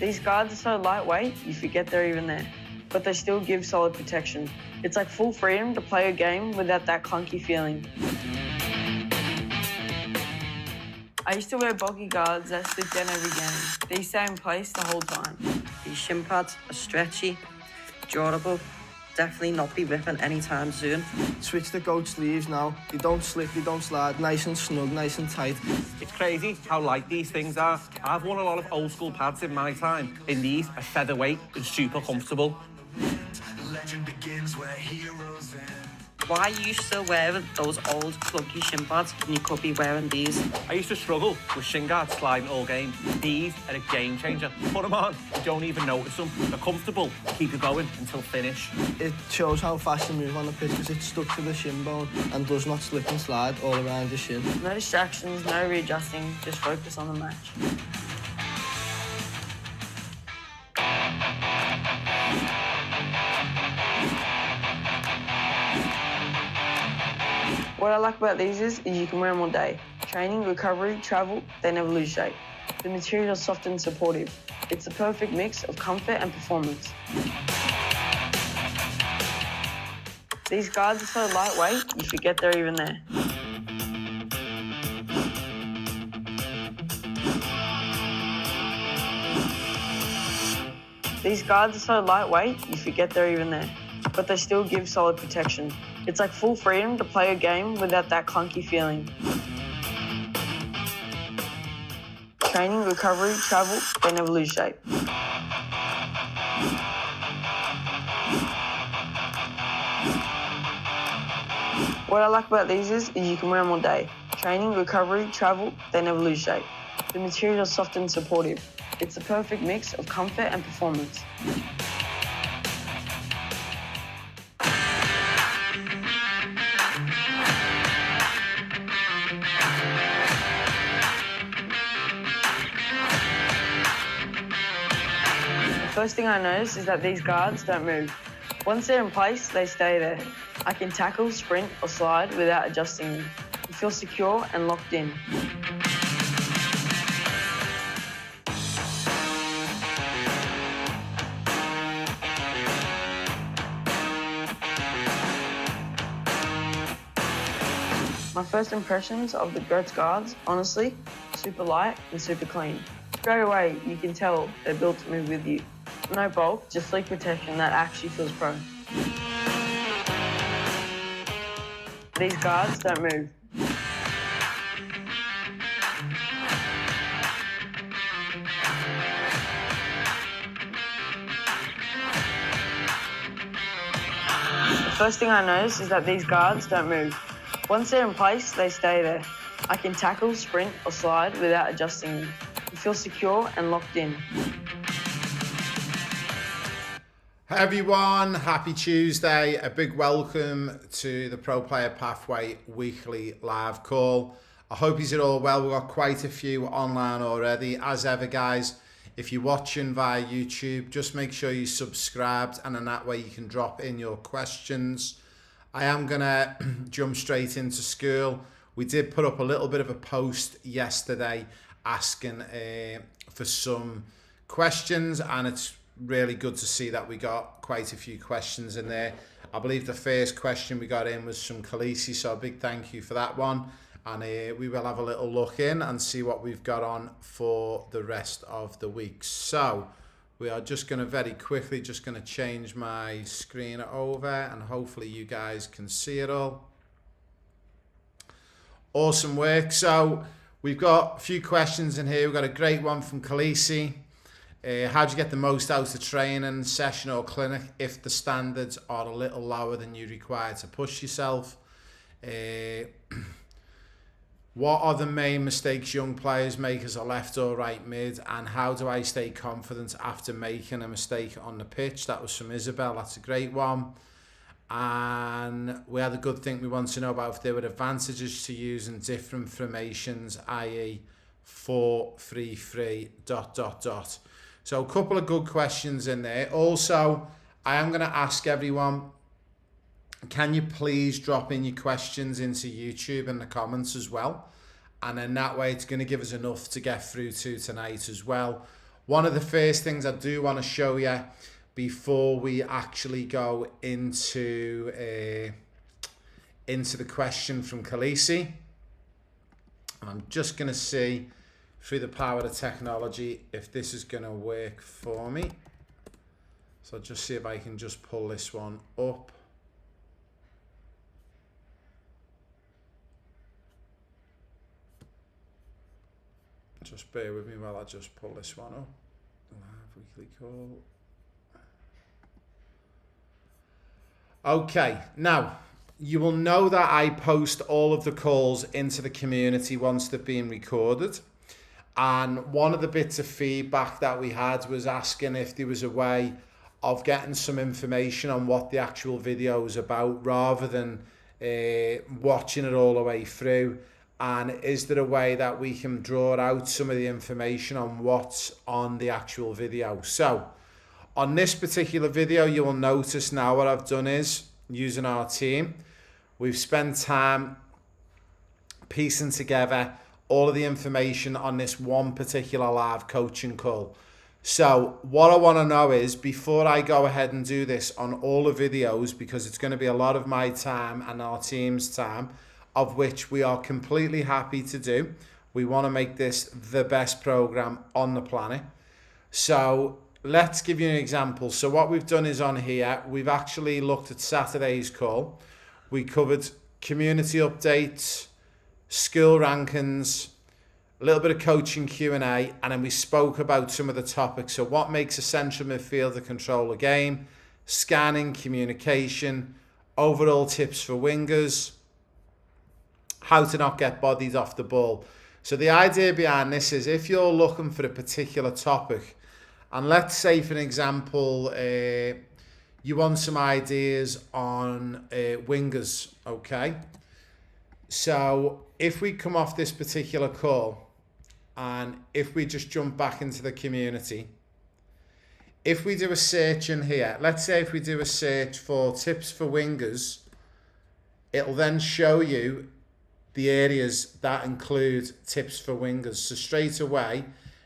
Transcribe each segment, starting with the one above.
These guards are so lightweight, you forget they're even there, but they still give solid protection. It's like full freedom to play a game without that clunky feeling. I used to wear bulky guards that slip down every game. These stay in place the whole time. These shin pads are stretchy, durable, definitely not be ripping anytime soon. Switch the goat sleeves now. They don't slip, they don't slide, nice and snug, nice and tight. It's crazy how light these things are. I've worn a lot of old school pads in my time, and these are featherweight and super comfortable. Legend begins where heroes end. Why are you still wearing those old clunky shin pads when you could be wearing these? I used to struggle with shin guards sliding all game. These are a game changer. Put them on, you don't even notice them. They're comfortable, keep you going until finish. It shows how fast you move on the pitch because it's stuck to the shin bone and does not slip and slide all around your shin. No distractions, no readjusting, just focus on the match. What I like about these is you can wear them all day. Training, recovery, travel, they never lose shape. The material is soft and supportive. It's the perfect mix of comfort and performance. These guards are so lightweight, you forget they're even there. These guards are so lightweight, you forget they're even there, but they still give solid protection. It's like full freedom to play a game without that clunky feeling. Training, recovery, travel, they never lose shape. What I like about these is you can wear them all day. Training, recovery, travel, they never lose shape. The material is soft and supportive. It's the perfect mix of comfort and performance. The first thing I notice is that these guards don't move. Once they're in place, they stay there. I can tackle, sprint, or slide without adjusting them. You feel secure and locked in. My first impressions of the GOATS guards, honestly, super light and super clean. Straight away, you can tell they're built to move with you. No bulk, just sleek protection that actually feels pro. These guards don't move. The first thing I notice is that these guards don't move. Once they're in place, they stay there. I can tackle, sprint, or slide without adjusting them. You feel secure and locked in. Hi everyone, happy Tuesday. A big welcome to the Pro Player Pathway weekly live call. I hope you're all well. We've got quite a few online already. As ever, guys, if you're watching via YouTube, just make sure you're subscribed, and in that way you can drop in your questions. I am going to jump straight into school. We did put up a little bit of a post yesterday asking for some questions, and it's really good to see that we got quite a few questions in there. I believe the first question we got in was from Khaleesi, so a big thank you for that one. And we will have a little look in and see what we've got on for the rest of the week. So we are just going to very quickly change my screen over, and hopefully you guys can see it all. Awesome work. So we've got a few questions in here. We've got a great one from Khaleesi. How do you get the most out of training, session or clinic if the standards are a little lower than you require to push yourself? What are the main mistakes young players make as a left or right mid, and how do I stay confident after making a mistake on the pitch? That was from Isabel. That's a great one. And we had a good thing we want to know about if there were advantages to using different formations, i.e. 4-3-3... So a couple of good questions in there. Also, I am going to ask everyone, can you please drop in your questions into YouTube in the comments as well? And then that way it's going to give us enough to get through to tonight as well. One of the first things I do want to show you before we actually go into the question from Khaleesi, and I'm just going to see through the power of technology if this is going to work for me. So I'll just see if I can just pull this one up. Just bear with me while I just pull this one up. Live weekly call. Okay, now you will know that I post all of the calls into the community once they've been recorded. And one of the bits of feedback that we had was asking if there was a way of getting some information on what the actual video is about rather than watching it all the way through. And is there a way that we can draw out some of the information on what's on the actual video? So on this particular video, you will notice now what I've done is, using our team, we've spent time piecing together all of the information on this one particular live coaching call. So what I want to know is, before I go ahead and do this on all the videos, because it's going to be a lot of my time and our team's time, of which we are completely happy to do. We want to make this the best program on the planet. So let's give you an example. So what we've done is, on here, we've actually looked at Saturday's call. We covered community updates, skill rankings, a little bit of coaching Q&A, and then we spoke about some of the topics. So what makes a central midfielder control a game, scanning, communication, overall tips for wingers, how to not get bodied off the ball. So the idea behind this is, if you're looking for a particular topic, and let's say, for an example, you want some ideas on wingers, okay? So if we come off this particular call, and if we just jump back into the community, if we do a search in here, let's say if we do a search for tips for wingers, it'll then show you the areas that include tips for wingers. So straight away,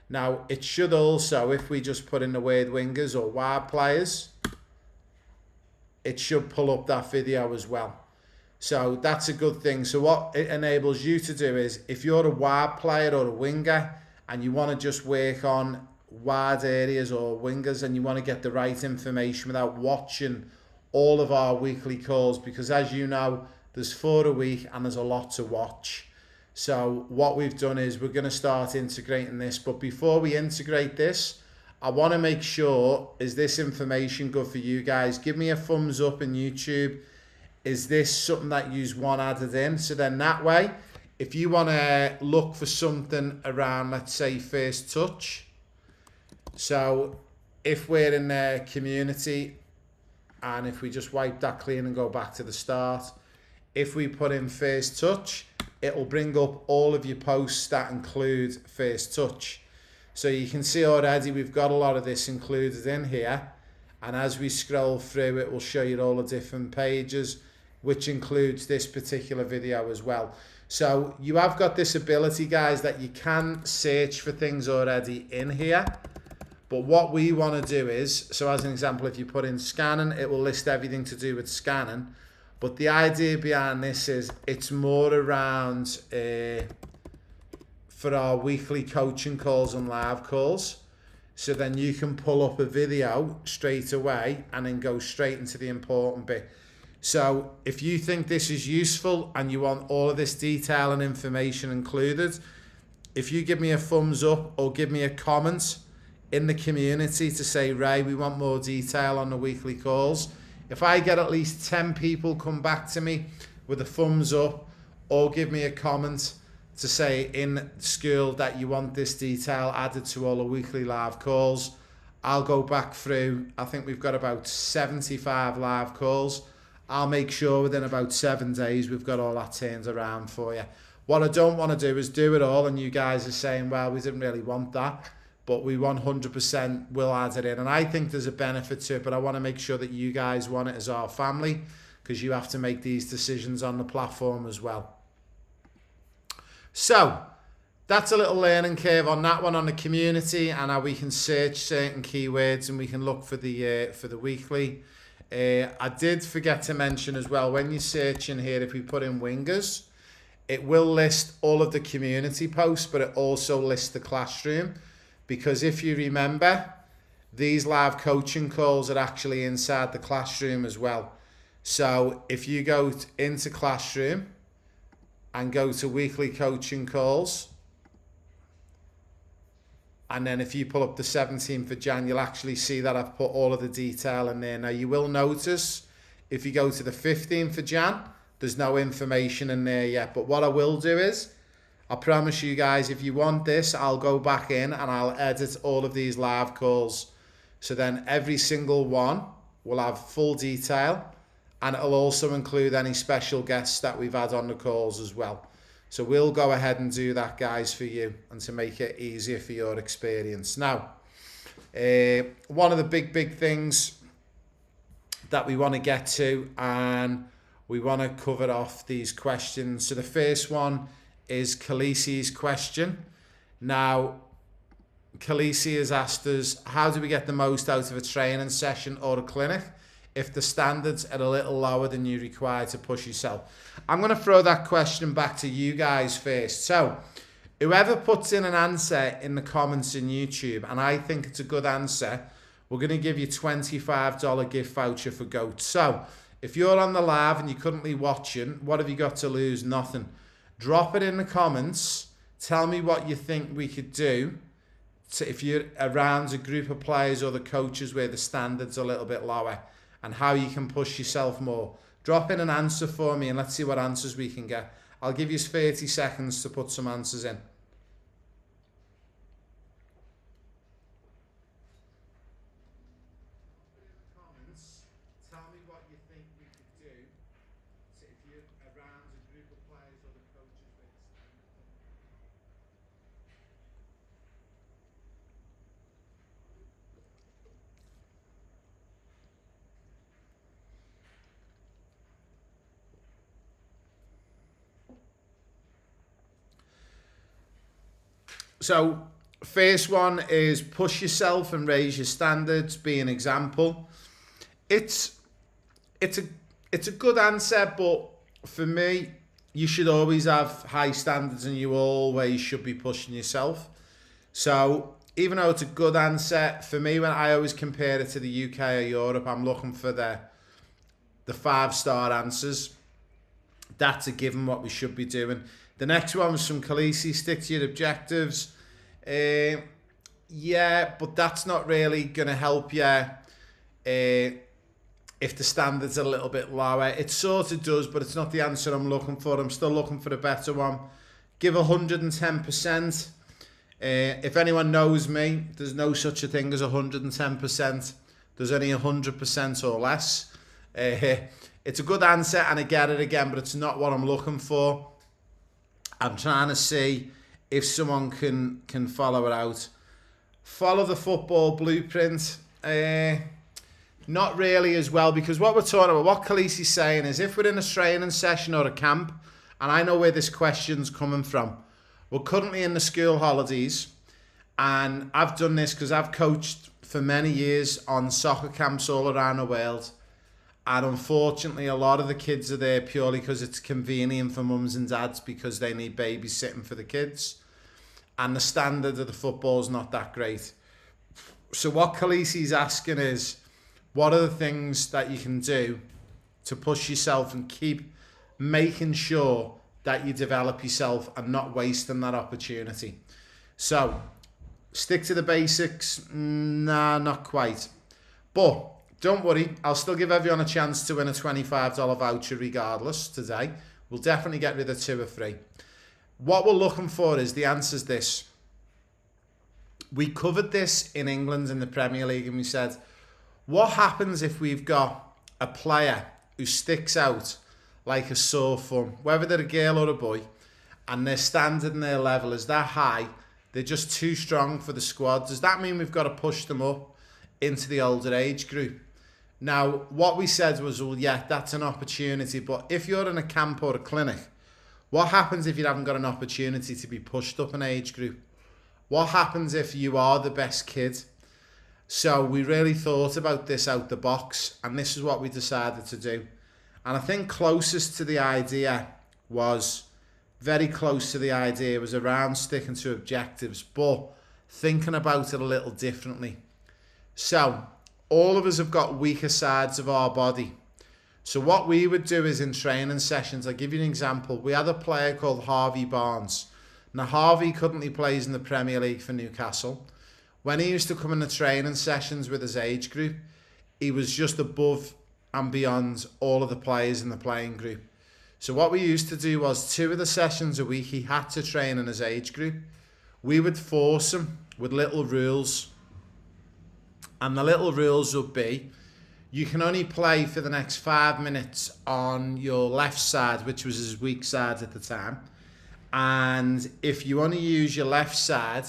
now it should also, if we just put in the word wingers or wide players, it should pull up that video as well. So that's a good thing. So what it enables you to do is, if you're a wide player or a winger and you want to just work on wide areas or wingers, and you want to get the right information without watching all of our weekly calls, because as you know, there's 4 a week and there's a lot to watch. So what we've done is, we're going to start integrating this. But before we integrate this, I want to make sure, is this information good for you guys? Give me a thumbs up in YouTube. Is this something that you want added in? So then that way, if you want to look for something around, let's say, first touch. So if we're in the community, and if we just wipe that clean and go back to the start, if we put in first touch, it will bring up all of your posts that include first touch. So you can see already we've got a lot of this included in here. And as we scroll through, it will show you all the different pages, which includes this particular video as well. So you have got this ability, guys, that you can search for things already in here. But what we want to do is, so as an example, if you put in scanning, it will list everything to do with scanning. But the idea behind this is, it's more around for our weekly coaching calls and live calls. So then you can pull up a video straight away and then go straight into the important bit. So if you think this is useful and you want all of this detail and information included, if you give me a thumbs up or give me a comment in the community to say, Ray, we want more detail on the weekly calls. If I get at least 10 people come back to me with a thumbs up, or give me a comment to say in school that you want this detail added to all the weekly live calls, I'll go back through. I think we've got about 75 live calls. I'll make sure within about 7 days we've got all that turned around for you. What I don't want to do is do it all and you guys are saying, well, we didn't really want that, but we 100% will add it in. And I think there's a benefit to it, but I want to make sure that you guys want it as our family, because you have to make these decisions on the platform as well. So that's a little learning curve on that one, on the community, and how we can search certain keywords and we can look for the weekly. I did forget to mention as well, when you're searching here, if we put in wingers, it will list all of the community posts, but it also lists the classroom, because if you remember, these live coaching calls are actually inside the classroom as well. So if you go into classroom and go to weekly coaching calls, and then if you pull up the 17th of Jan, you'll actually see that I've put all of the detail in there. Now you will notice if you go to the 15th of Jan, there's no information in there yet. But what I will do is, I promise you guys, if you want this, I'll go back in and I'll edit all of these live calls. So then every single one will have full detail, and it'll also include any special guests that we've had on the calls as well. So we'll go ahead and do that, guys, for you, and to make it easier for your experience. Now, one of the big things that we want to get to, and we want to cover off these questions. So the first one is Khaleesi's question. Now, Khaleesi has asked us, how do we get the most out of a training session or a clinic if the standards are a little lower than you require to push yourself? I'm going to throw that question back to you guys first. So whoever puts in an answer in the comments in YouTube, and I think it's a good answer, we're going to give you $25 gift voucher for GOAT. So if you're on the live and you're currently watching, what have you got to lose? Nothing. Drop it in the comments. Tell me what you think we could do if you're around a group of players or the coaches where the standards are a little bit lower, and how you can push yourself more. Drop in an answer for me and let's see what answers we can get. I'll give you 30 seconds to put some answers in. Tell me what you think we could do if you're around a group of players or the coaches where the standards are. So, first one is push yourself and raise your standards, be an example. It's a good answer, but for me, you should always have high standards and you always should be pushing yourself. So, even though it's a good answer, for me, when I always compare it to the UK or Europe, I'm looking for the 5-star answers. That's a given what we should be doing. The next one was from Khaleesi, stick to your objectives. Yeah, but that's not really going to help you if the standards are a little bit lower. It sort of does, but it's not the answer I'm looking for. I'm still looking for a better one. Give 110%. If anyone knows me, there's no such a thing as 110%. There's only 100% or less. It's a good answer, and I get it again, but it's not what I'm looking for. I'm trying to see if someone can follow it out. Follow the football blueprint. Not really as well, because what we're talking about, what Khaleesi's saying is, if we're in a training session or a camp, and I know where this question's coming from. We're currently in the school holidays, and I've done this because I've coached for many years on soccer camps all around the world. And unfortunately, a lot of the kids are there purely because it's convenient for mums and dads, because they need babysitting for the kids. And the standard of the football is not that great. So what Khaleesi's asking is, what are the things that you can do to push yourself and keep making sure that you develop yourself and not wasting that opportunity? So, stick to the basics. Nah, not quite. But don't worry, I'll still give everyone a chance to win a $25 voucher regardless today. We'll definitely get rid of 2 or 3. What we're looking for is the answer's this. We covered this in England in the Premier League, and we said, what happens if we've got a player who sticks out like a sore thumb, whether they're a girl or a boy, and their standard and their level is that high, they're just too strong for the squad? Does that mean we've got to push them up into the older age group? Now, what we said was, well, yeah, that's an opportunity, but if you're in a camp or a clinic, What happens if you haven't got an opportunity to be pushed up an age group? What happens if you are the best kid? So we really thought about this out the box, and this is what we decided to do. And I think closest to the idea was, very close to the idea was around sticking to objectives, but thinking about it a little differently. So all of us have got weaker sides of our body. So what we would do is in training sessions, I'll give you an example. We had a player called Harvey Barnes. Now Harvey currently plays in the Premier League for Newcastle. When he used to come in the training sessions with his age group, he was just above and beyond all of the players in the playing group. So what we used to do was 2 of the sessions a week, he had to train in his age group. We would force him with little rules. And the little rules would be, you can only play for the next 5 minutes on your left side, which was his weak side at the time. And if you only use your left side,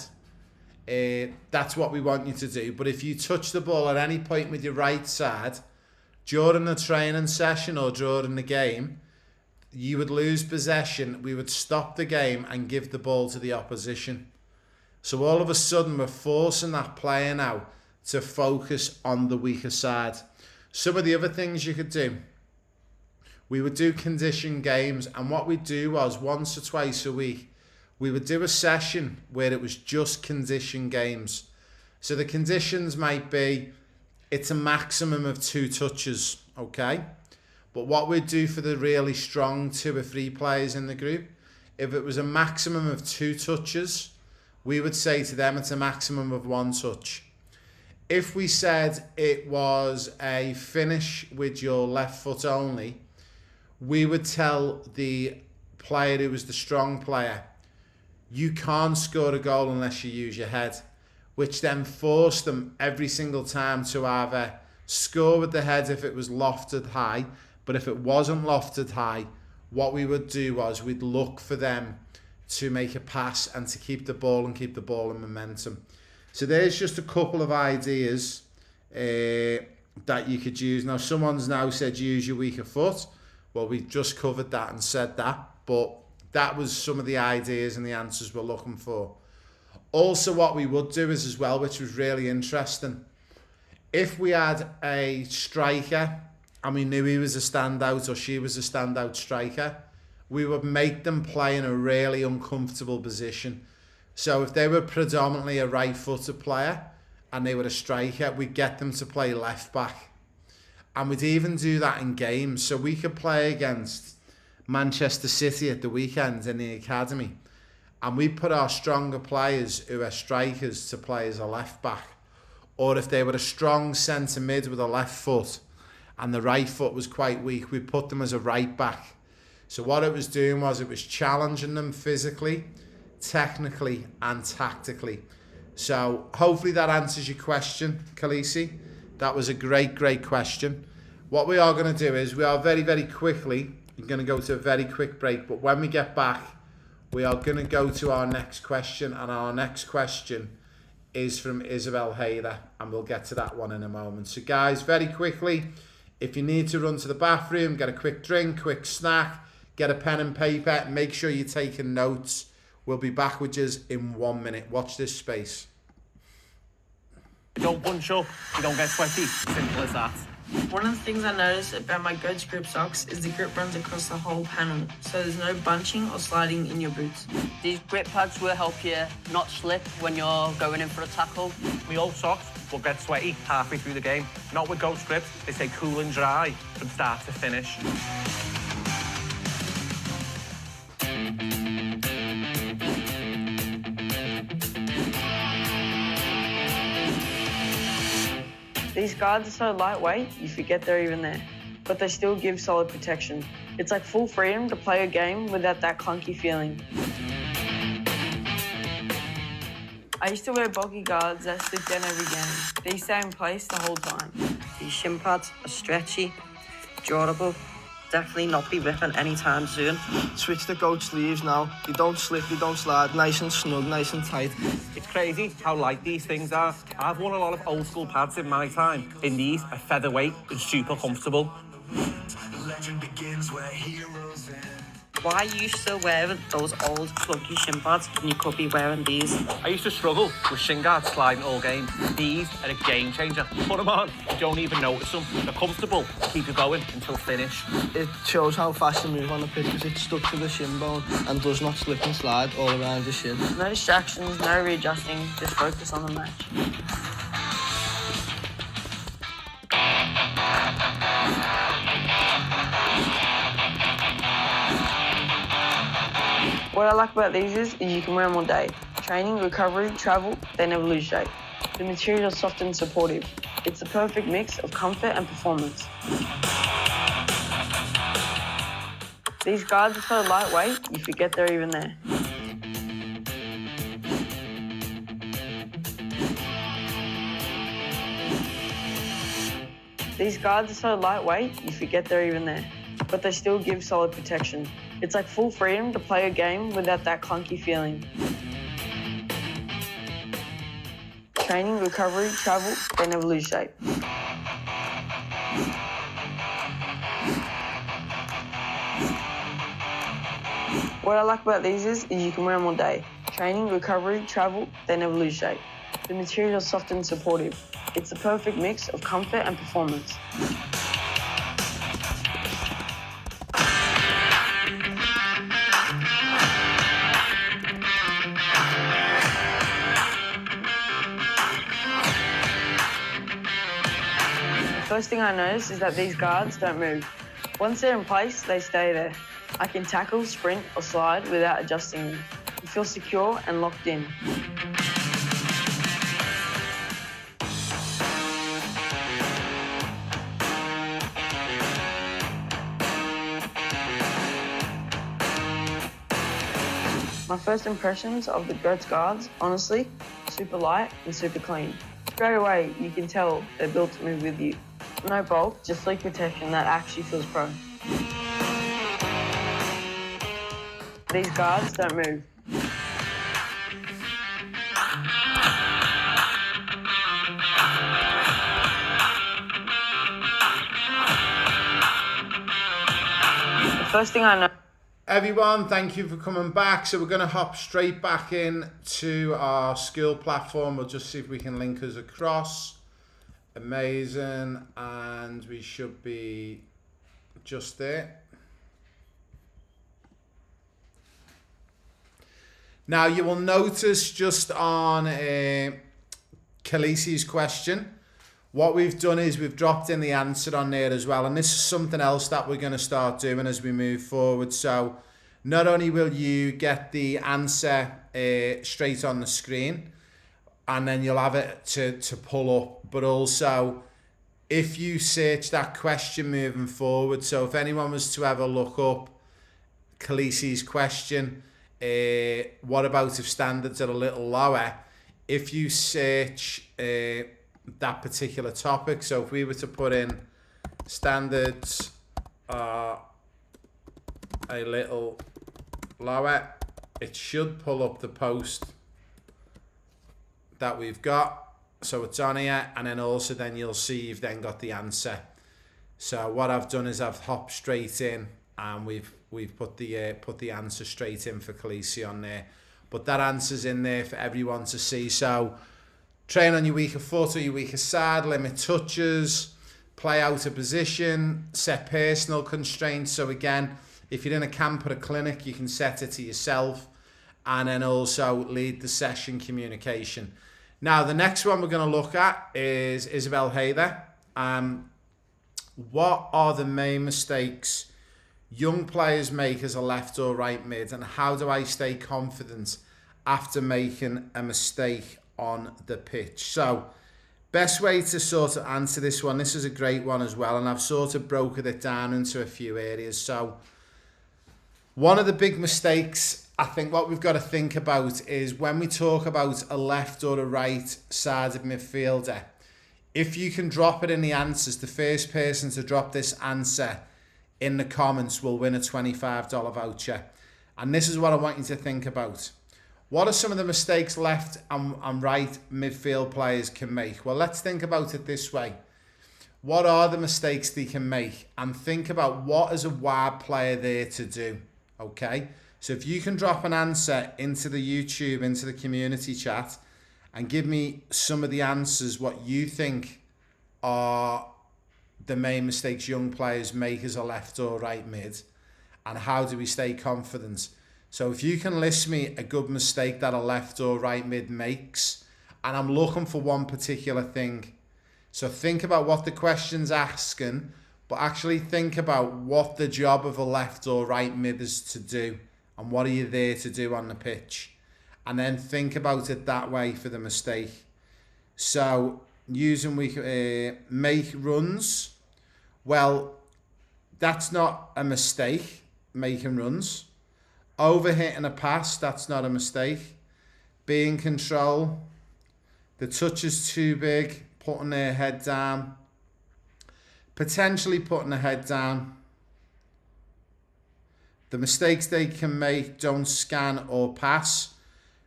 that's what we want you to do. But if you touch the ball at any point with your right side, during the training session or during the game, you would lose possession. We would stop the game and give the ball to the opposition. So all of a sudden, we're forcing that player now to focus on the weaker side. Some of the other things you could do, we would do condition games, and what we'd do was once or twice a week, we would do a session where it was just condition games. So the conditions might be, it's a maximum of 2 touches, okay? But what we'd do for the really strong 2 or 3 players in the group, if it was a maximum of 2 touches, we would say to them it's a maximum of 1 touch. If we said it was a finish with your left foot only, we would tell the player who was the strong player, you can't score a goal unless you use your head, which then forced them every single time to either score with the head if it was lofted high, but if it wasn't lofted high, what we would do was we'd look for them to make a pass and to keep the ball and keep the ball in momentum. So there's just a couple of ideas that you could use. Now someone's now said use your weaker foot. Well, we just covered that and said that, but that was some of the ideas and the answers we're looking for. Also, what we would do is as well, which was really interesting, if we had a striker and we knew he was a standout or she was a standout striker, we would make them play in a really uncomfortable position. So if they were predominantly a right-footed player and they were a striker, we'd get them to play left back. And we'd even do that in games. So we could play against Manchester City at the weekend in the academy, and we put our stronger players who are strikers to play as a left back. Or if they were a strong centre mid with a left foot and the right foot was quite weak, we put them as a right back. So what it was doing was it was challenging them physically, technically and tactically. So hopefully that answers your question, Khaleesi. That was a great question. What we are going to do is we are very quickly going to go to a very quick break, but when we get back we are going to go to our next question, and our next question is from Isabel Hayder, and we'll get to that one in a moment. So guys, very quickly, if you need to run to the bathroom, get a quick drink, quick snack, get a pen and paper, make sure you're taking notes. We'll be back with you in 1 minute. Watch this space. You don't bunch up, you don't get sweaty. Simple as that. One of the things I noticed about my Goats grip socks is the grip runs across the whole panel, so there's no bunching or sliding in your boots. These grip pads will help you not slip when you're going in for a tackle. My old socks will get sweaty halfway through the game. Not with Goats grips, they stay cool and dry from start to finish. These guards are so lightweight, you forget they're even there, but they still give solid protection. It's like full freedom to play a game without that clunky feeling. I used to wear bulky guards that slip down every game. They stay in place the whole time. These shin pads are stretchy, durable. Definitely not be ripping anytime soon. Switch the Goat sleeves now. They don't slip, they don't slide. Nice and snug, nice and tight. It's crazy how light these things are. I've worn a lot of old school pads in my time. In these, are featherweight and super comfortable. Legend begins where heroes end. Why you still wearing those old clunky shin pads when you could be wearing these? I used to struggle with shin guards sliding all game. These are a game changer. Put them on, you don't even notice them. They're comfortable, keep you going until finish. It shows how fast you move on the pitch because it's stuck to the shin bone and does not slip and slide all around your shin. No distractions, no readjusting, just focus on the match. What I like about these is you can wear them all day. Training, recovery, travel, they never lose shape. The material is soft and supportive. It's the perfect mix of comfort and performance. These guards are so lightweight, you forget they're even there. These guards are so lightweight, you forget they're even there. But they still give solid protection. It's like full freedom to play a game without that clunky feeling. Training, recovery, travel, they never lose shape. What I like about these is you can wear them all day. Training, recovery, travel, they never lose shape. The material is soft and supportive. It's the perfect mix of comfort and performance. The first thing I notice is that these guards don't move. Once they're in place, they stay there. I can tackle, sprint, or slide without adjusting them. You feel secure and locked in. My first impressions of the Goats guards, honestly, super light and super clean. Straight away, you can tell they're built to move with you. No bulk, just sleek protection that actually feels pro. These guards don't move. The first thing I know. Everyone, thank you for coming back. So we're going to hop straight back in to our skill platform. We'll just see if we can link us across. Amazing. And we should be just there. Now you will notice just on Khaleesi's question, what we've done is we've dropped in the answer on there as well. And this is something else that we're going to start doing as we move forward. So not only will you get the answer straight on the screen, and then you'll have it to pull up, but also if you search that question moving forward, so if anyone was to ever look up Khaleesi's question, what about if standards are a little lower, if you search that particular topic, so if we were to put in standards are a little lower, it should pull up the post that we've got, so it's on here, and then also then you'll see you've then got the answer. So what I've done is I've hopped straight in and we've put the answer straight in for Khaleesi on there, but that answer's in there for everyone to see. So train on your weaker foot or your weaker side, limit touches, play out of position, set personal constraints. So again, if you're in a camp or a clinic, you can set it to yourself, and then also lead the session communication. Now, the next one we're going to look at is Isabel Hayder. What are the main mistakes young players make as a left or right mid, and how do I stay confident after making a mistake on the pitch? So best way to sort of answer this one, this is a great one as well, and I've sort of broken it down into a few areas. So one of the big mistakes, I think what we've got to think about is when we talk about a left or a right sided midfielder, if you can drop it in the answers, the first person to drop this answer in the comments will win a $25 voucher. And this is what I want you to think about. What are some of the mistakes left and right midfield players can make? Well, let's think about it this way. What are the mistakes they can make? And think about what is a wide player there to do? okay? So if you can drop an answer into the YouTube, into the community chat, and give me some of the answers, what you think are the main mistakes young players make as a left or right mid, and how do we stay confident? So if you can list me a good mistake that a left or right mid makes, and I'm looking for one particular thing. So think about what the question's asking, but actually think about what the job of a left or right mid is to do, and what are you there to do on the pitch. And then think about it that way for the mistake. So using make runs, well, that's not a mistake, making runs. Overhitting a pass, that's not a mistake. Be in control. The touch is too big, putting their head down. Potentially putting the head down. The mistakes they can make, don't scan or pass.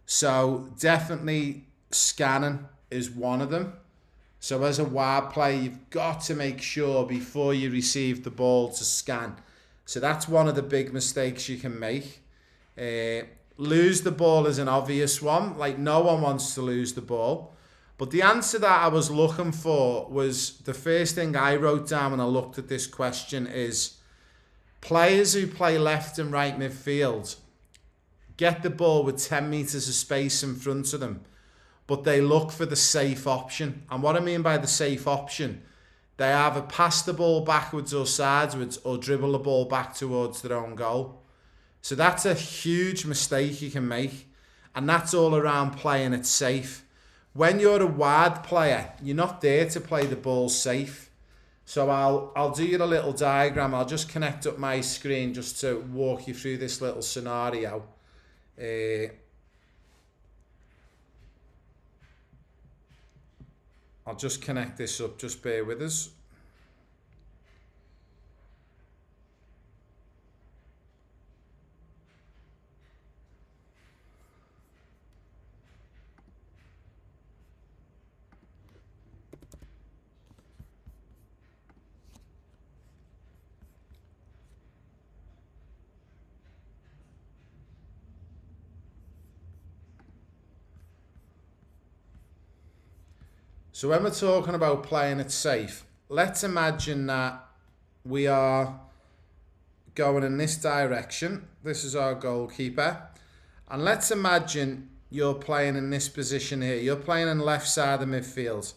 So definitely scanning is one of them. So as a wide player, you've got to make sure before you receive the ball to scan. So that's one of the big mistakes you can make. Lose the ball is an obvious one. Like, no one wants to lose the ball. But the answer that I was looking for was, the first thing I wrote down when I looked at this question is, players who play left and right midfield get the ball with 10 metres of space in front of them, but they look for the safe option. And what I mean by the safe option, they either pass the ball backwards or sideways, or dribble the ball back towards their own goal. So that's a huge mistake you can make, and that's all around playing it safe. When you're a wide player, you're not there to play the ball safe. So I'll do you a little diagram. I'll just connect up my screen just to walk you through this little scenario. I'll just connect this up, just bear with us. So when we're talking about playing it safe, let's imagine that we are going in this direction. This is our goalkeeper. And let's imagine you're playing in this position here. You're playing in the left side of midfield.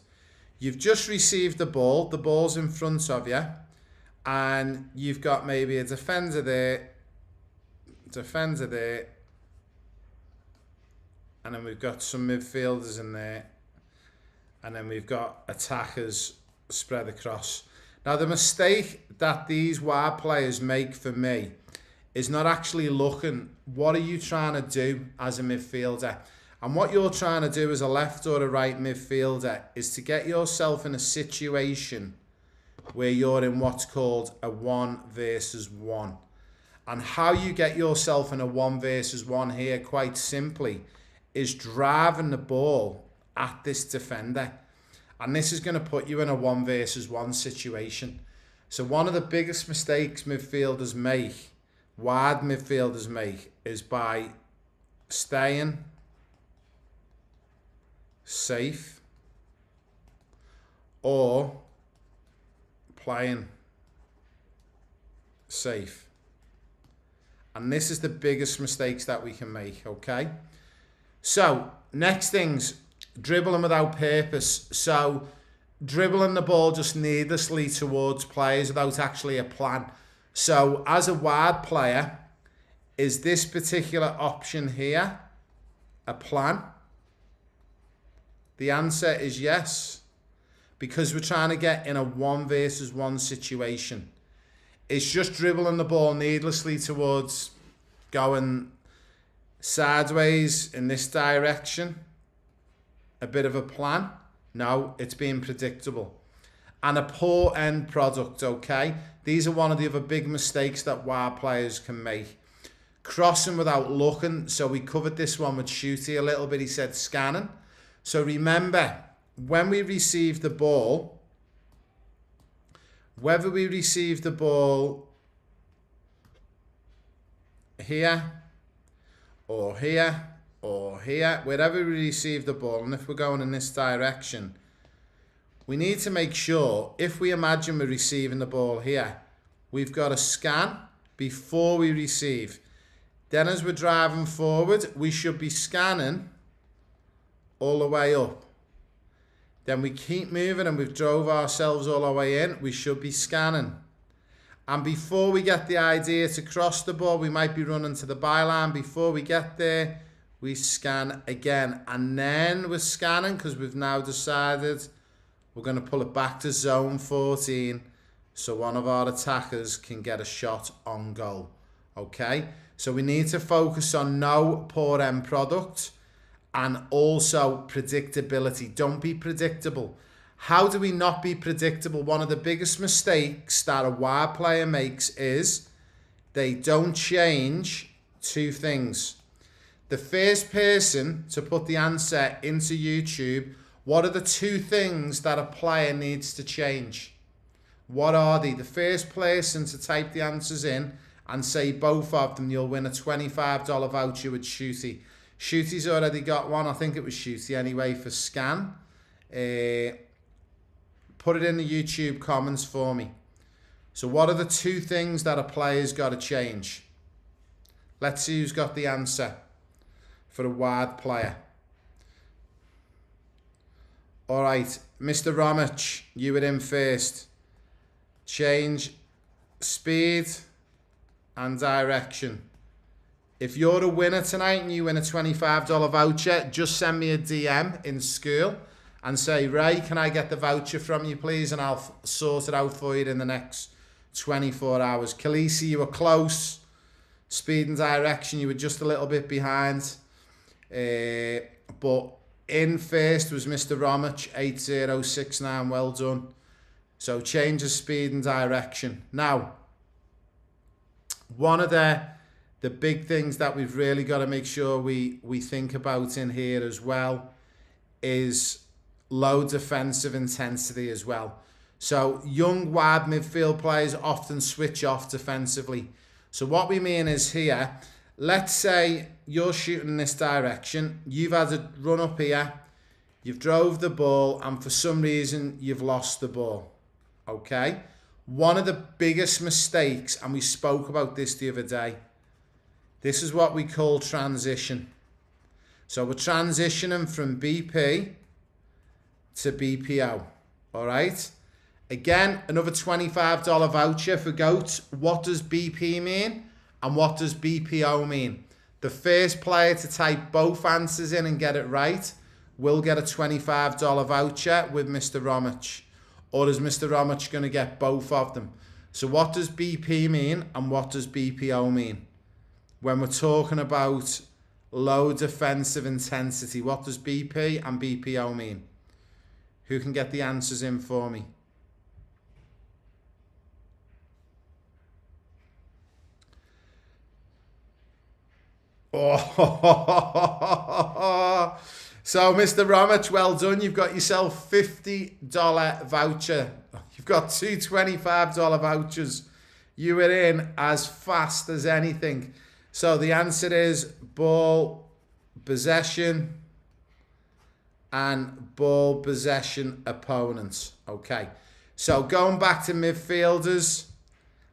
You've just received the ball. The ball's in front of you. And you've got maybe a defender there. And then we've got some midfielders in there. And then we've got attackers spread across. Now, the mistake that these wide players make for me is not actually looking, what are you trying to do as a midfielder? And what you're trying to do as a left or a right midfielder is to get yourself in a situation where you're in what's called a 1 versus 1. And how you get yourself in a 1 versus 1 here, quite simply, is driving the ball at this defender, and this is going to put you in a 1 versus 1 situation. So one of the biggest mistakes midfielders make, wide midfielders make, is by staying safe or playing safe. And this is the biggest mistakes that we can make, okay? So next things, dribbling without purpose. So dribbling the ball just needlessly towards players without actually a plan. So as a wide player, is this particular option here a plan? The answer is yes, because we're trying to get in a 1 versus 1 situation. It's just dribbling the ball needlessly towards, going sideways in this direction. A bit of a plan? No, it's being predictable. And a poor end product, okay? These are one of the other big mistakes that wide players can make. Crossing without looking. So we covered this one with Shooty a little bit. He said scanning. So remember, when we receive the ball, whether we receive the ball here, or here, or here, wherever we receive the ball, and if we're going in this direction, we need to make sure, if we imagine we're receiving the ball here, we've got to scan before we receive. Then as we're driving forward, we should be scanning all the way up. Then we keep moving and we've drove ourselves all the way in, we should be scanning. And before we get the idea to cross the ball, we might be running to the byline. Before we get there, we scan again. And then we're scanning because we've now decided we're going to pull it back to zone 14 so one of our attackers can get a shot on goal. Okay? So we need to focus on no poor end product and also predictability. Don't be predictable. How do we not be predictable? One of the biggest mistakes that a wide player makes is they don't change two things. The first person to put the answer into YouTube, what are the two things that a player needs to change? What are they? The first person to type the answers in and say both of them, you'll win a $25 voucher with Shooty. Shooty's already got one. I think it was Shooty anyway for scan. Put it in the YouTube comments for me. So what are the two things that a player's got to change? Let's see who's got the answer for a wide player. All right, Mr. Ramich, you were in first. Change speed and direction. If you're a winner tonight and you win a $25 voucher, just send me a DM in school and say, Ray, can I get the voucher from you, please? And I'll sort it out for you in the next 24 hours. Khaleesi, you were close. Speed and direction, you were just a little bit behind. But in first was Mr. Ramich, 8069, well done. So change of speed and direction. Now, one of the big things that we've really got to make sure we think about in here as well is low defensive intensity as well. So young wide midfield players often switch off defensively. So what we mean is here, let's say you're shooting in this direction, you've had a run up here, you've drove the ball, and for some reason you've lost the ball. Okay? One of the biggest mistakes, and we spoke about this the other day, this is what we call transition. So we're transitioning from BP to BPO. All right? Again, another $25 voucher for GOAT. What does BP mean? And what does BPO mean? The first player to type both answers in and get it right will get a $25 voucher with Mr. Ramich. Or is Mr. Ramich going to get both of them? So what does BP mean and what does BPO mean? When we're talking about low defensive intensity, what does BP and BPO mean? Who can get the answers in for me? Oh, so Mr. Ramich, well done. You've got yourself $50 voucher. You've got two $25 vouchers. You were in as fast as anything. So the answer is ball possession and ball possession opponents. Okay. So going back to midfielders,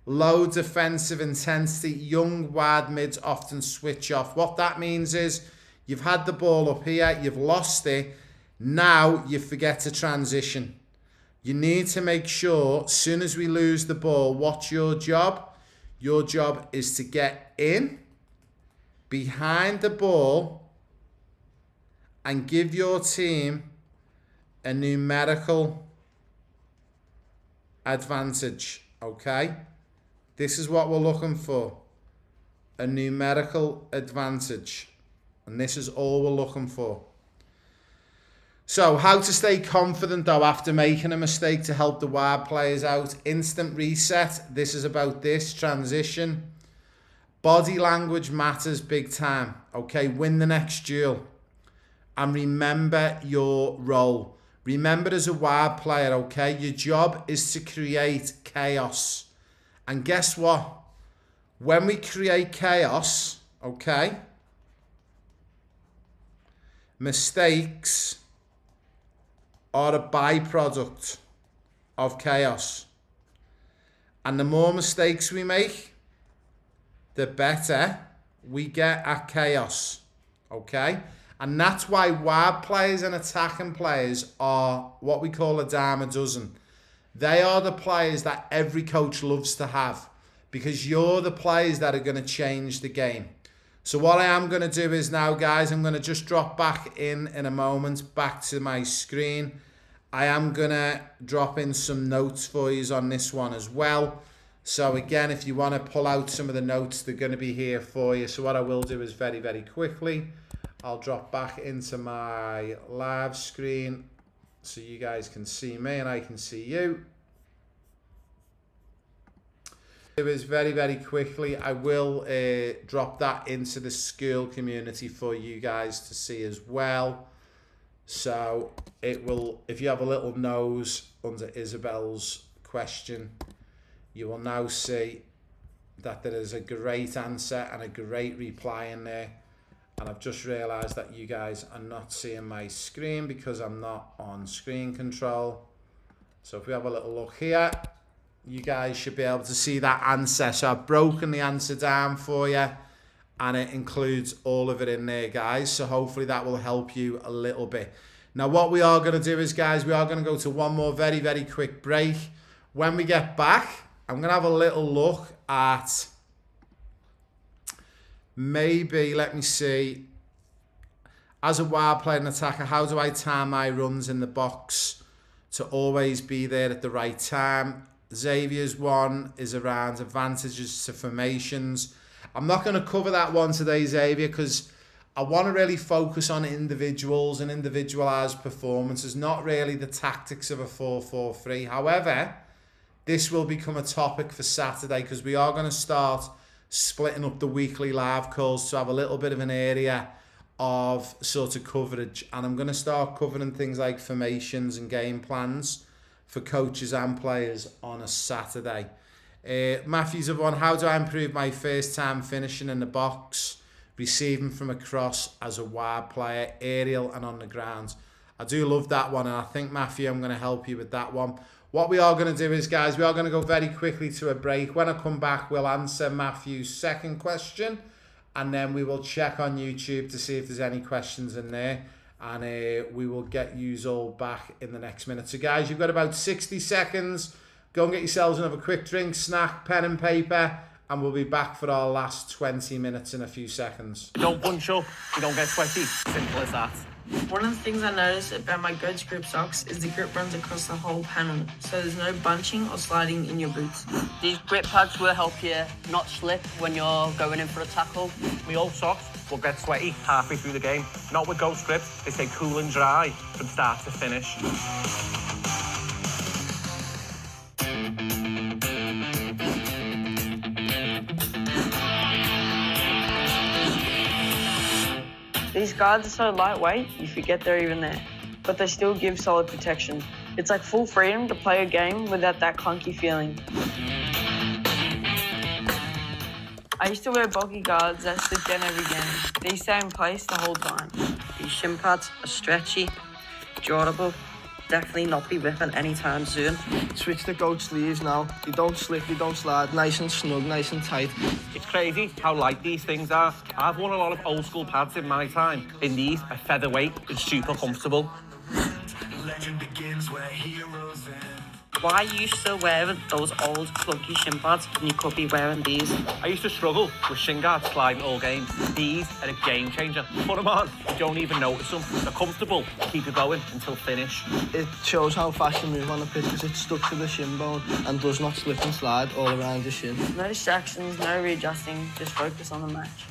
low defensive intensity, young wide mids often switch off. What that means is you've had the ball up here, you've lost it, now you forget to transition. You need to make sure, as soon as we lose the ball, what's your job? Your job is to get in, behind the ball, and give your team a numerical advantage, okay? This is what we're looking for, a numerical advantage. And this is all we're looking for. So how to stay confident though after making a mistake to help the wide players out. Instant reset. This is about this transition. Body language matters big time. Okay, win the next duel. And remember your role. Remember as a wide player, okay, your job is to create chaos. And guess what? When we create chaos, okay, mistakes are a byproduct of chaos. And the more mistakes we make, the better we get at chaos, okay? And that's why wide players and attacking players are what we call a dime a dozen. They are the players that every coach loves to have, because you're the players that are going to change the game. So what I am going to do is now, guys, I'm going to just drop back in a moment, back to my screen. I am going to drop in some notes for you on this one as well. So again, if you want to pull out some of the notes, they're going to be here for you. So what I will do is very, very quickly, I'll drop back into my live screen so you guys can see me and I can see you. It was very, very quickly. I will drop that into the school community for you guys to see as well. So it will, if you have a little nose under Isabel's question, you will now see that there is a great answer and a great reply in there. And I've just realized that you guys are not seeing my screen because I'm not on screen control. So if we have a little look here, you guys should be able to see that answer. So I've broken the answer down for you and it includes all of it in there, guys. So hopefully that will help you a little bit. Now what we are going to do is, guys, we are going to go to one more very, very quick break. When we get back, I'm going to have a little look at maybe, let me see, as a wide player and attacker, how do I time my runs in the box to always be there at the right time? Xavier's one is around advantages to formations. I'm not going to cover that one today, Xavier, because I want to really focus on individuals and individualized performances, not really the tactics of a 4-4-3. However, this will become a topic for Saturday because we are going to start splitting up the weekly live calls to have a little bit of an area of sort of coverage. And I'm going to start covering things like formations and game plans for coaches and players on a Saturday. Matthew's of one, how do I improve my first time finishing in the box, receiving from across as a wide player, aerial and on the ground? I do love that one, and I think, Matthew, I'm going to help you with that one. What we are going to do is, guys, we are going to go very quickly to a break. When I come back, we'll answer Matthew's second question, and then we will check on YouTube to see if there's any questions in there. And we will get you all back in the next minute. So, guys, you've got about 60 seconds. Go and get yourselves another quick drink, snack, pen and paper, and we'll be back for our last 20 minutes in a few seconds. Don't bunch up, you don't get sweaty. Simple as that. One of the things I noticed about my Goats grip socks is the grip runs across the whole panel, so there's no bunching or sliding in your boots. These grip pads will help you not slip when you're going in for a tackle. My old socks will get sweaty halfway through the game. Not with Ghost Grips, they stay cool and dry from start to finish. These guards are so lightweight, you forget they're even there, but they still give solid protection. It's like full freedom to play a game without that clunky feeling. I used to wear bulky guards that slipped down every game. These stay in place the whole time. These shin pads are stretchy, durable. Definitely not be ripping anytime soon. Switch to goat sleeves now. You don't slip, you don't slide. Nice and snug, nice and tight. It's crazy how light these things are. I've worn a lot of old school pads in my time. In these, a featherweight and super comfortable. Legend begins where heroes end. Why are you still wearing those old clunky shin pads when you could be wearing these? I used to struggle with shin guards sliding all game. These are a game changer. Put them on, you don't even notice them. They're comfortable, keep you going until finish. It shows how fast you move on the pitch because it's stuck to the shin bone and does not slip and slide all around your shin. No distractions, no readjusting, just focus on the match.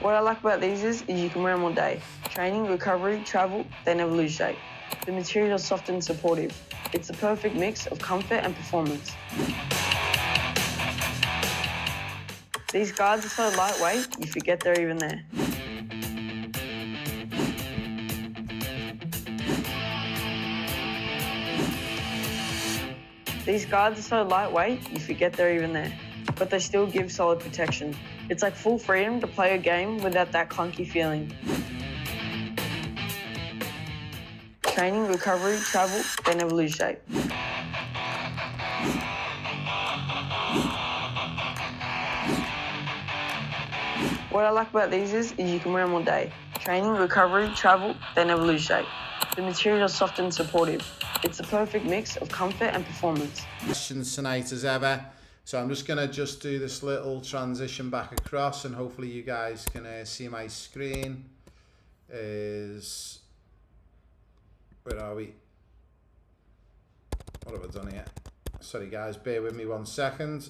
What I like about these is you can wear them all day. Training, recovery, travel, they never lose shape. The material is soft and supportive. It's the perfect mix of comfort and performance. These guards are so lightweight, you forget they're even there. These guards are so lightweight, you forget they're even there, but they still give solid protection. It's like full freedom to play a game without that clunky feeling. Training, recovery, travel, they never lose shape. What I like about these is you can wear them all day. Training, recovery, travel, they never lose shape. The material is soft and supportive. It's the perfect mix of comfort and performance. Questions tonight as ever. So I'm just going to do this little transition back across, and hopefully you guys can see my screen. Where are we? What have I done here? Sorry guys, bear with me 1 second.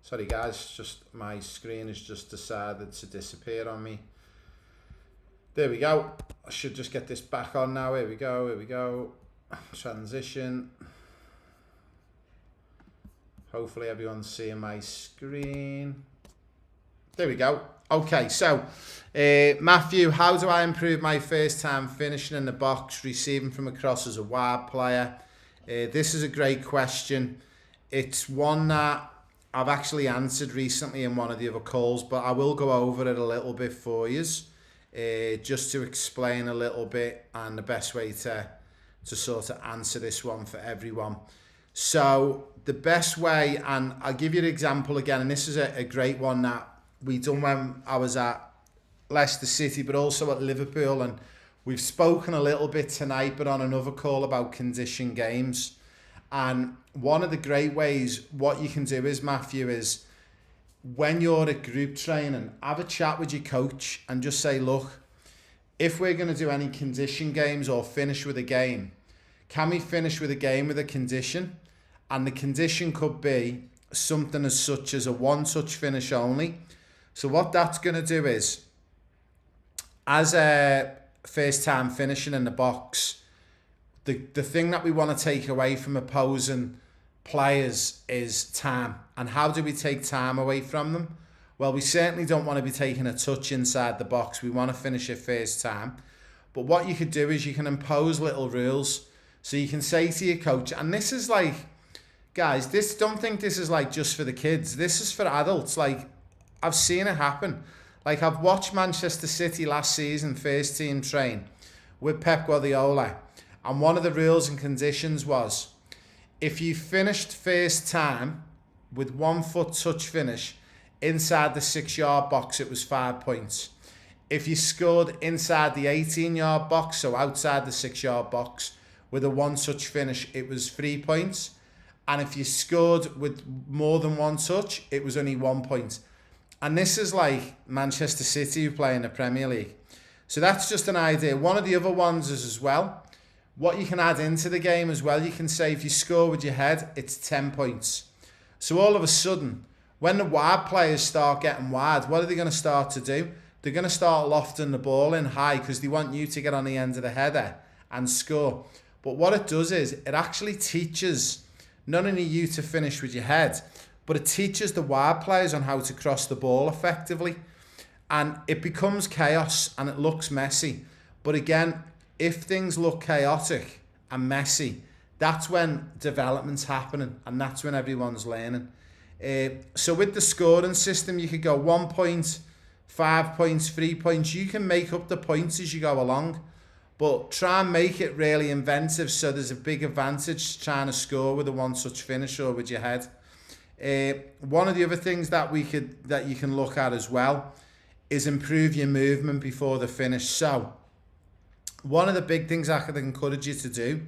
Sorry guys, just my screen has just decided to disappear on me. There we go. I should just get this back on now. Here we go, here we go. Transition. Hopefully everyone's seeing my screen. There we go. Okay, so Matthew, how do I improve my first time finishing in the box, receiving from across as a wide player? This is a great question. It's one that I've actually answered recently in one of the other calls, but I will go over it a little bit for you, just to explain a little bit and the best way to sort of answer this one for everyone. So the best way, and I'll give you an example again, and this is a great one that we done when I was at Leicester City, but also at Liverpool, and we've spoken a little bit tonight, but on another call about condition games. And one of the great ways, what you can do is, Matthew, is when you're at group training, have a chat with your coach and just say, look, if we're going to do any condition games or finish with a game, can we finish with a game with a condition? And the condition could be something as such as a one-touch finish only. So what that's going to do is, as a first time finishing in the box, the thing that we want to take away from opposing players is time. And how do we take time away from them? Well, we certainly don't want to be taking a touch inside the box. We want to finish it first time. But what you could do is you can impose little rules. So you can say to your coach, and this is like, guys, don't think this is like just for the kids. This is for adults. Like, I've seen it happen. Like, I've watched Manchester City last season first team train with Pep Guardiola. And one of the rules and conditions was, if you finished first time with 1 foot touch finish inside the 6-yard box, it was 5 points. If you scored inside the 18-yard box, so outside the 6-yard box, with a 1 touch finish, it was 3 points. And if you scored with more than 1 touch, it was only 1 point. And this is like Manchester City who play in the Premier League. So that's just an idea. One of the other ones is as well, what you can add into the game as well, you can say if you score with your head, it's 10 points. So all of a sudden, when the wide players start getting wide, what are they going to start to do? They're going to start lofting the ball in high because they want you to get on the end of the header and score. But what it does is it actually teaches not only you to finish with your head, but it teaches the wide players on how to cross the ball effectively. And it becomes chaos and it looks messy. But again, if things look chaotic and messy, that's when development's happening and that's when everyone's learning. So with the scoring system, you could go 1 point, 5 points, 3 points. You can make up the points as you go along, but try and make it really inventive so there's a big advantage trying to score with a one-touch finish or with your head. One of the other things that you can look at as well is improve your movement before the finish. So one of the big things I could encourage you to do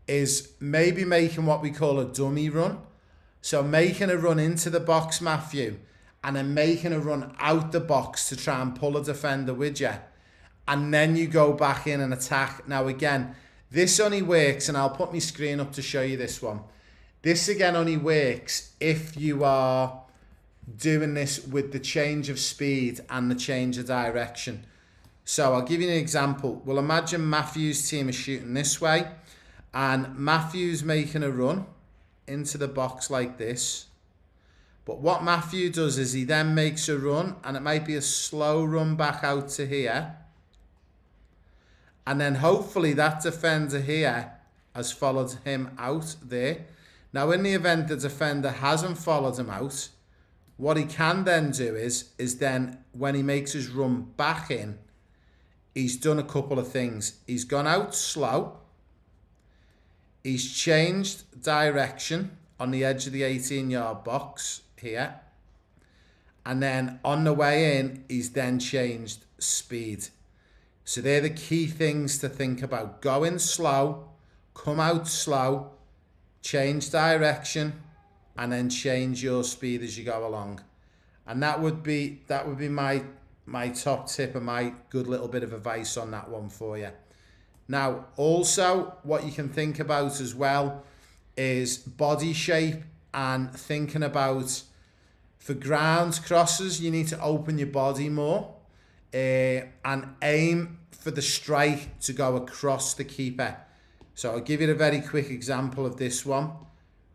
is maybe making what we call a dummy run. So making a run into the box, Matthew, and then making a run out the box to try and pull a defender with you. And then you go back in and attack. Now again, this only works, and I'll put my screen up to show you this one. This again only works if you are doing this with the change of speed and the change of direction. So I'll give you an example. Well, imagine Matthew's team is shooting this way and Matthew's making a run into the box like this. But what Matthew does is he then makes a run, and it might be a slow run back out to here. And then hopefully that defender here has followed him out there. Now, in the event the defender hasn't followed him out, what he can then do is then when he makes his run back in, he's done a couple of things. He's gone out slow. He's changed direction on the edge of the 18-yard box here. And then on the way in, he's then changed speed. So they're the key things to think about. Go in slow, come out slow, change direction, and then change your speed as you go along. And that would be my top tip and my good little bit of advice on that one for you. Now, also what you can think about as well is body shape and thinking about, for ground crosses, you need to open your body more and aim for the strike to go across the keeper. So I'll give you a very quick example of this one.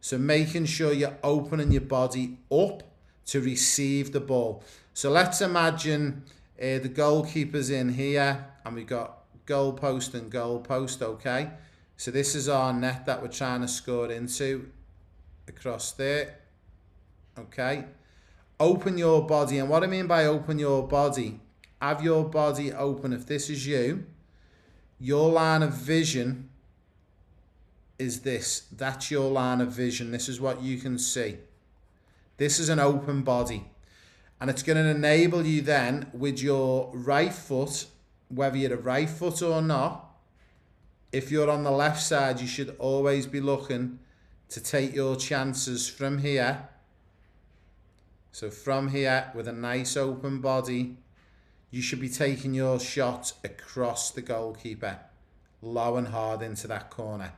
So making sure you're opening your body up to receive the ball. So let's imagine the goalkeeper's in here and we've got goal post and goal post, okay? So this is our net that we're trying to score into across there, okay? Open your body, and what I mean by open your body, have your body open. If this is you, your line of vision is this. That's your line of vision. This is what you can see. This is an open body. And it's going to enable you then with your right foot, whether you're a right foot or not, if you're on the left side, you should always be looking to take your chances from here. So from here, with a nice open body, you should be taking your shot across the goalkeeper, low and hard into that corner.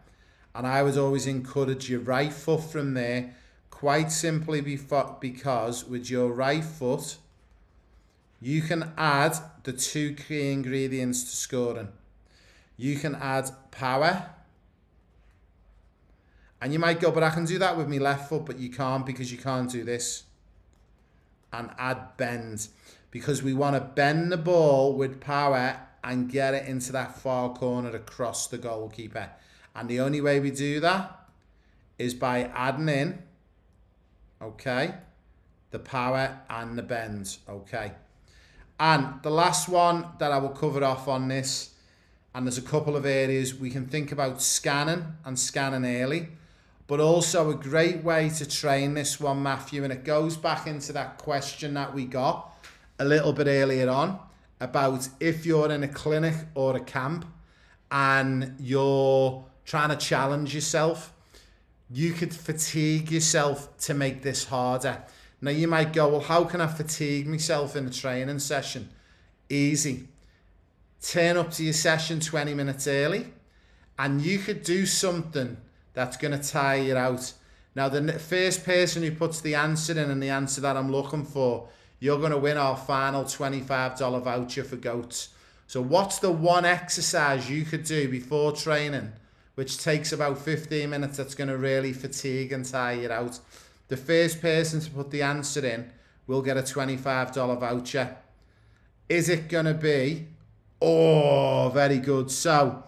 And I would always encourage your right foot from there, quite simply because with your right foot, you can add the two key ingredients to scoring. You can add power. And you might go, but I can do that with my left foot, but you can't, because you can't do this. And add bend, because we want to bend the ball with power and get it into that far corner across the goalkeeper. And the only way we do that is by adding in, okay, the power and the bend, okay. And the last one that I will cover off on this, and there's a couple of areas we can think about scanning and scanning early, but also a great way to train this one, Matthew, and it goes back into that question that we got a little bit earlier on about if you're in a clinic or a camp and you're trying to challenge yourself, you could fatigue yourself to make this harder. Now you might go, well, how can I fatigue myself in a training session? Easy. Turn up to your session 20 minutes early and you could do something that's going to tire you out. Now, the first person who puts the answer in and the answer that I'm looking for, you're going to win our final $25 voucher for GOATs. So what's the one exercise you could do before training, which takes about 15 minutes, that's going to really fatigue and tire you out? The first person to put the answer in will get a $25 voucher. Is it going to be? Oh, very good. So,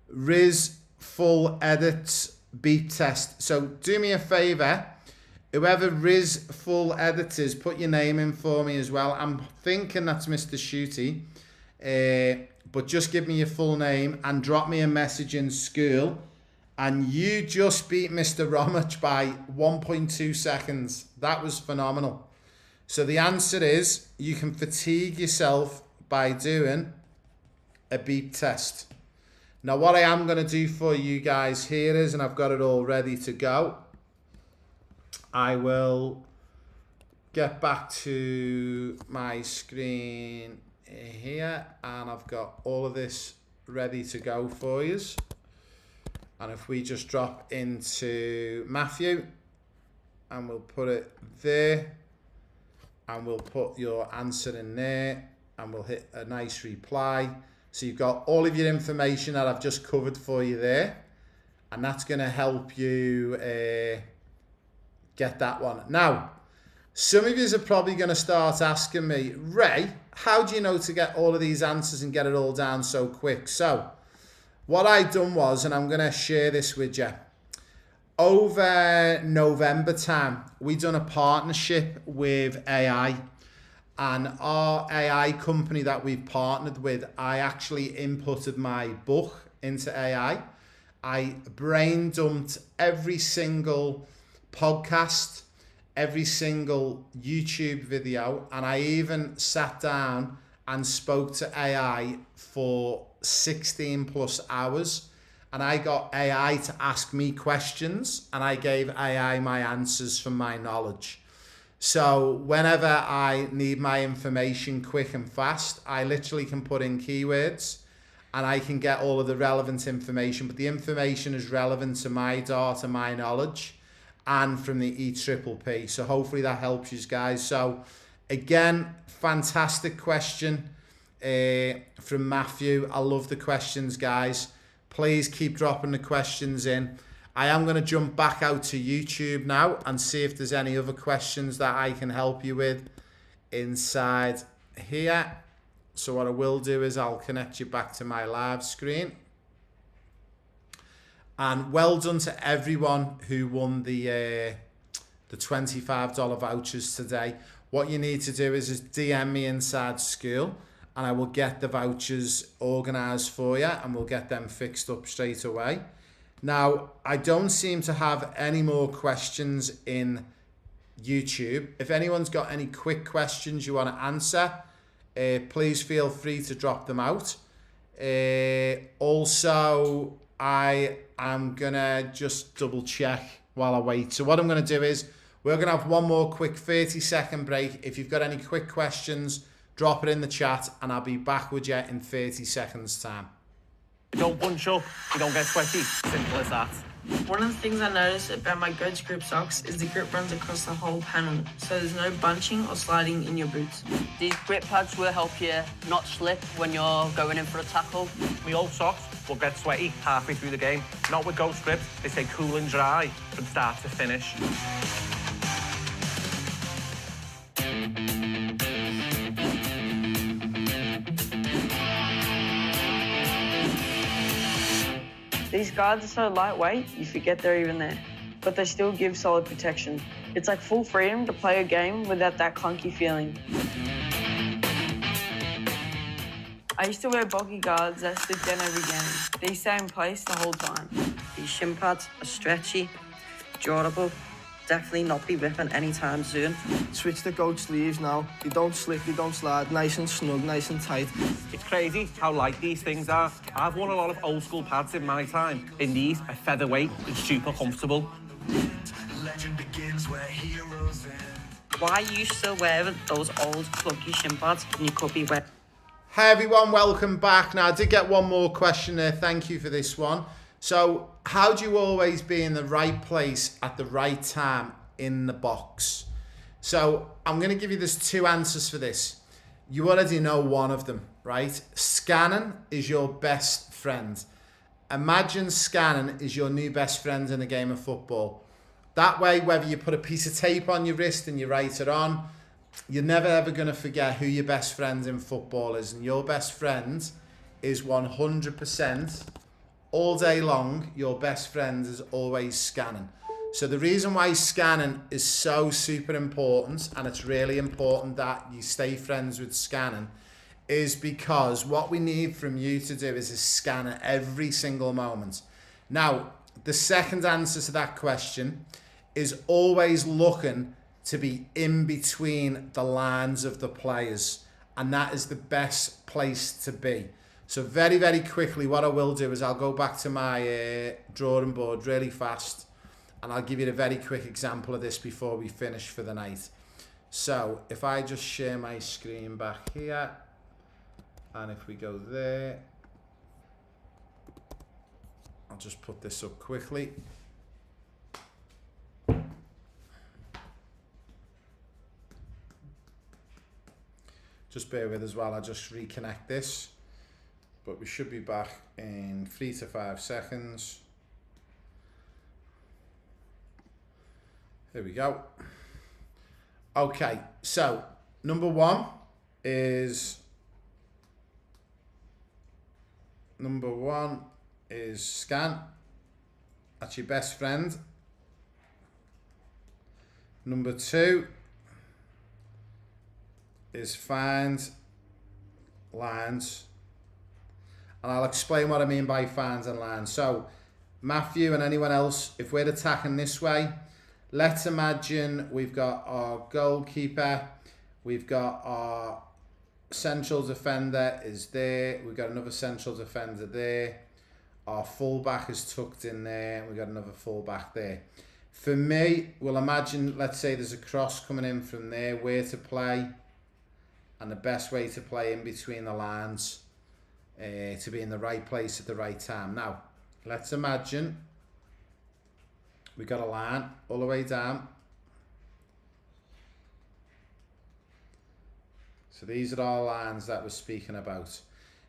Riz full edits beep test. So do me a favor, whoever Riz full edits is, put your name in for me as well. I'm thinking that's Mr. Shooty, but just give me your full name and drop me a message in school. And you just beat Mr. Romich by 1.2 seconds. That was phenomenal. So the answer is you can fatigue yourself by doing a beep test. Now what I am going to do for you guys here is, and I've got it all ready to go, I will get back to my screen here and I've got all of this ready to go for you. And if we just drop into Matthew and we'll put it there and we'll put your answer in there and we'll hit a nice reply. So you've got all of your information that I've just covered for you there, and that's going to help you get that one. Now, Some of you are probably going to start asking me, Ray, how do you know to get all of these answers and get it all down so quick? So what I done was, and I'm going to share this with you, over November time, we done a partnership with AI, and our AI company that we've partnered with, I actually inputted my book into AI. I brain dumped every single podcast, every single YouTube video, and I even sat down and spoke to AI for 16 plus hours. And I got AI to ask me questions, and I gave AI my answers from my knowledge. So whenever I need my information quick and fast, I literally can put in keywords and I can get all of the relevant information. But the information is relevant to my data, my knowledge, and from the EPPP. So hopefully that helps you guys. So again, fantastic question from Matthew. I love the questions, guys. Please keep dropping the questions in. I am going to jump back out to YouTube now and see if there's any other questions that I can help you with inside here. So what I will do is I'll connect you back to my live screen. And well done to everyone who won the $25 vouchers today. What you need to do is just DM me inside school, and I will get the vouchers organised for you, and we'll get them fixed up straight away. Now, I don't seem to have any more questions in YouTube. If anyone's got any quick questions you want to answer, please feel free to drop them out. Also, I am going to just double check while I wait. So what I'm going to do is we're going to have one more quick 30-second break. If you've got any quick questions, drop it in the chat and I'll be back with you in 30 seconds time. You don't bunch up, you don't get sweaty. Simple as that. One of the things I noticed about my Goats grip socks is the grip runs across the whole panel, so there's no bunching or sliding in your boots. These grip pads will help you not slip when you're going in for a tackle. My old socks will get sweaty halfway through the game. Not with Ghost Grips, they stay cool and dry from start to finish. These guards are so lightweight, you forget they're even there, but they still give solid protection. It's like full freedom to play a game without that clunky feeling. I used to wear bulky guards that slip down every game. These stay in place the whole time. These shin pads are stretchy, durable, definitely not be ripping anytime soon. Switch the goat sleeves now. They don't slip, they don't slide. Nice and snug, nice and tight. It's crazy how light these things are. I've worn a lot of old school pads in my time. In these, are featherweight and super comfortable. Legend begins where heroes end. Why are you still wearing those old clunky shin pads when you could be wearing? Hi everyone, welcome back. Now I did get one more question there. Thank you for this one. So how do you always be in the right place at the right time in the box? So I'm going to give you this two answers for this. You already know one of them, right? Scanning is your best friend. Imagine scanning is your new best friend in a game of football. That way, whether you put a piece of tape on your wrist and you write it on, you're never ever going to forget who your best friend in football is. And your best friend is 100% all day long. Your best friend is always scanning. So the reason why scanning is so super important, and it's really important that you stay friends with scanning, is because what we need from you to do is scan at every single moment. Now, the second answer to that question is always looking to be in between the lines of the players, and that is the best place to be. So very, very quickly, what I will do is I'll go back to my drawing board really fast, and I'll give you a very quick example of this before we finish for the night. So if I just share my screen back here, and if we go there, I'll just put this up quickly. Just bear with us while I just reconnect this. But we should be back in 3 to 5 seconds. Here we go. Okay, so number one is scan. That's your best friend. Number two is find lines. And I'll explain what I mean by finds and lines. So Matthew and anyone else, if we're attacking this way, let's imagine we've got our goalkeeper, we've got our central defender is there, we've got another central defender there, our fullback is tucked in there, we've got another fullback there. For me, we'll imagine, let's say there's a cross coming in from there, where to play, and the best way to play in between the lines to be in the right place at the right time. Now, let's imagine we got a line all the way down. So these are our lines that we're speaking about.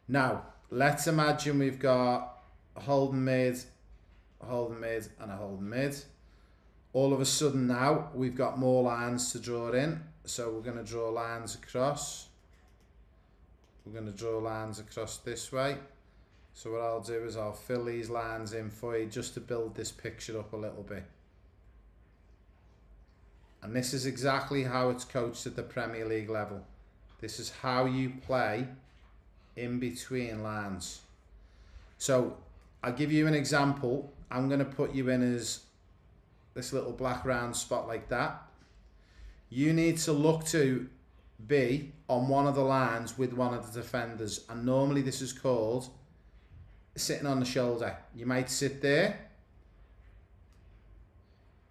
Now, let's imagine we've got a holding mid, and a holding mid. All of a sudden now, we've got more lines to draw in. So we're going to draw lines across. We're going to draw lines across this way. So what I'll do is I'll fill these lines in for you just to build this picture up a little bit. And this is exactly how it's coached at the Premier League level. This is how you play in between lines. So I'll give you an example. I'm going to put you in as this little black round spot like that. You need to look to be on one of the lines with one of the defenders. And normally this is called sitting on the shoulder. You might sit there.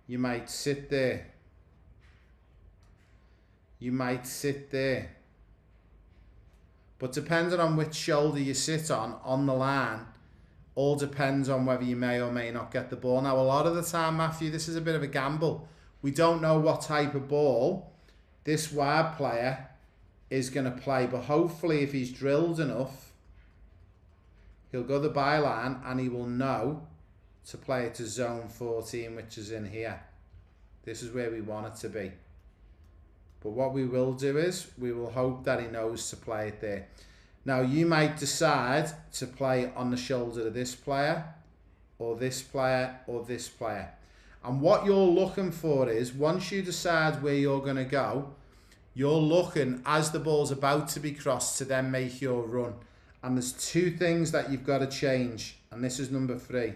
You might sit there. You might sit there. But depending on which shoulder you sit on the line, all depends on whether you may or may not get the ball. Now, a lot of the time, Matthew, this is a bit of a gamble. We don't know what type of ball this wide player is going to play. But hopefully, if he's drilled enough, he'll go the byline and he will know to play it to zone 14, which is in here. This is where we want it to be. But what we will do is we will hope that he knows to play it there. Now, you might decide to play on the shoulder of this player, or this player, or this player. And what you're looking for is, once you decide where you're going to go, you're looking, as the ball's about to be crossed, to then make your run. And there's two things that you've got to change. And this is number 3.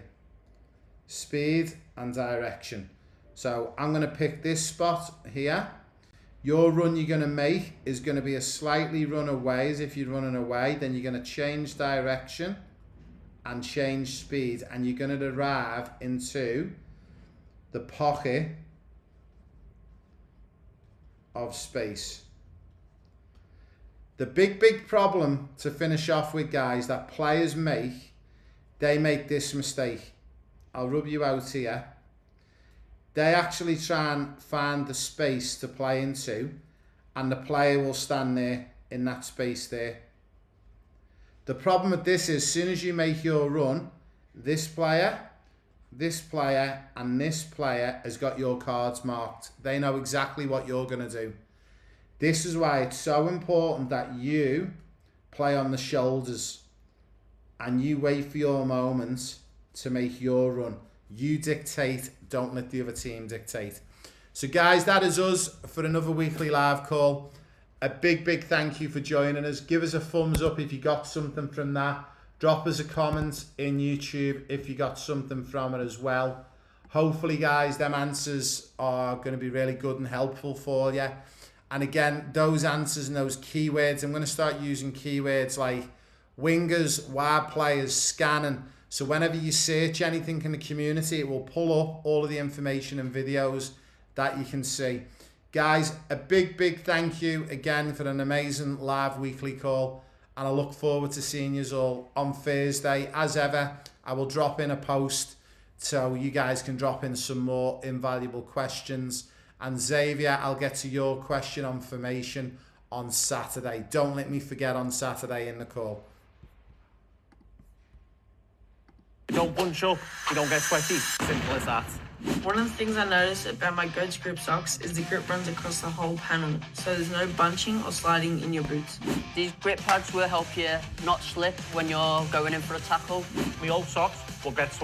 Speed and direction. So I'm going to pick this spot here. Your run you're going to make is going to be a slightly run away, as if you're running away. Then you're going to change direction and change speed. And you're going to arrive into the pocket of space. The big problem to finish off with, guys, that players make, they make this mistake. I'll rub you out here. They actually try and find the space to play into, and the player will stand there in that space there. The problem with this is, as soon as you make your run, this player, and this player has got your cards marked. They know exactly what you're going to do. This is why it's so important that you play on the shoulders and you wait for your moment to make your run. You dictate, don't let the other team dictate. So guys, that is us for another weekly live call. A big thank you for joining us. Give us a thumbs up if you got something from that. Drop us a comment in YouTube if you got something from it as well. Hopefully, guys, them answers are going to be really good and helpful for you. And again, those answers and those keywords, I'm going to start using keywords like wingers, wide players, scanning. So whenever you search anything in the community, it will pull up all of the information and videos that you can see. Guys, a big thank you again for an amazing live weekly call. And I look forward to seeing you all on Thursday. As ever, I will drop in a post so you guys can drop in some more invaluable questions. And Xavier, I'll get to your question on formation on Saturday. Don't let me forget on Saturday in the call. You don't bunch up, you don't get sweaty. Simple as that. One of the things I noticed about my Goats grip socks is the grip runs across the whole panel, so there's no bunching or sliding in your boots. These grip pads will help you not slip when you're going in for a tackle. My old socks will get sweaty.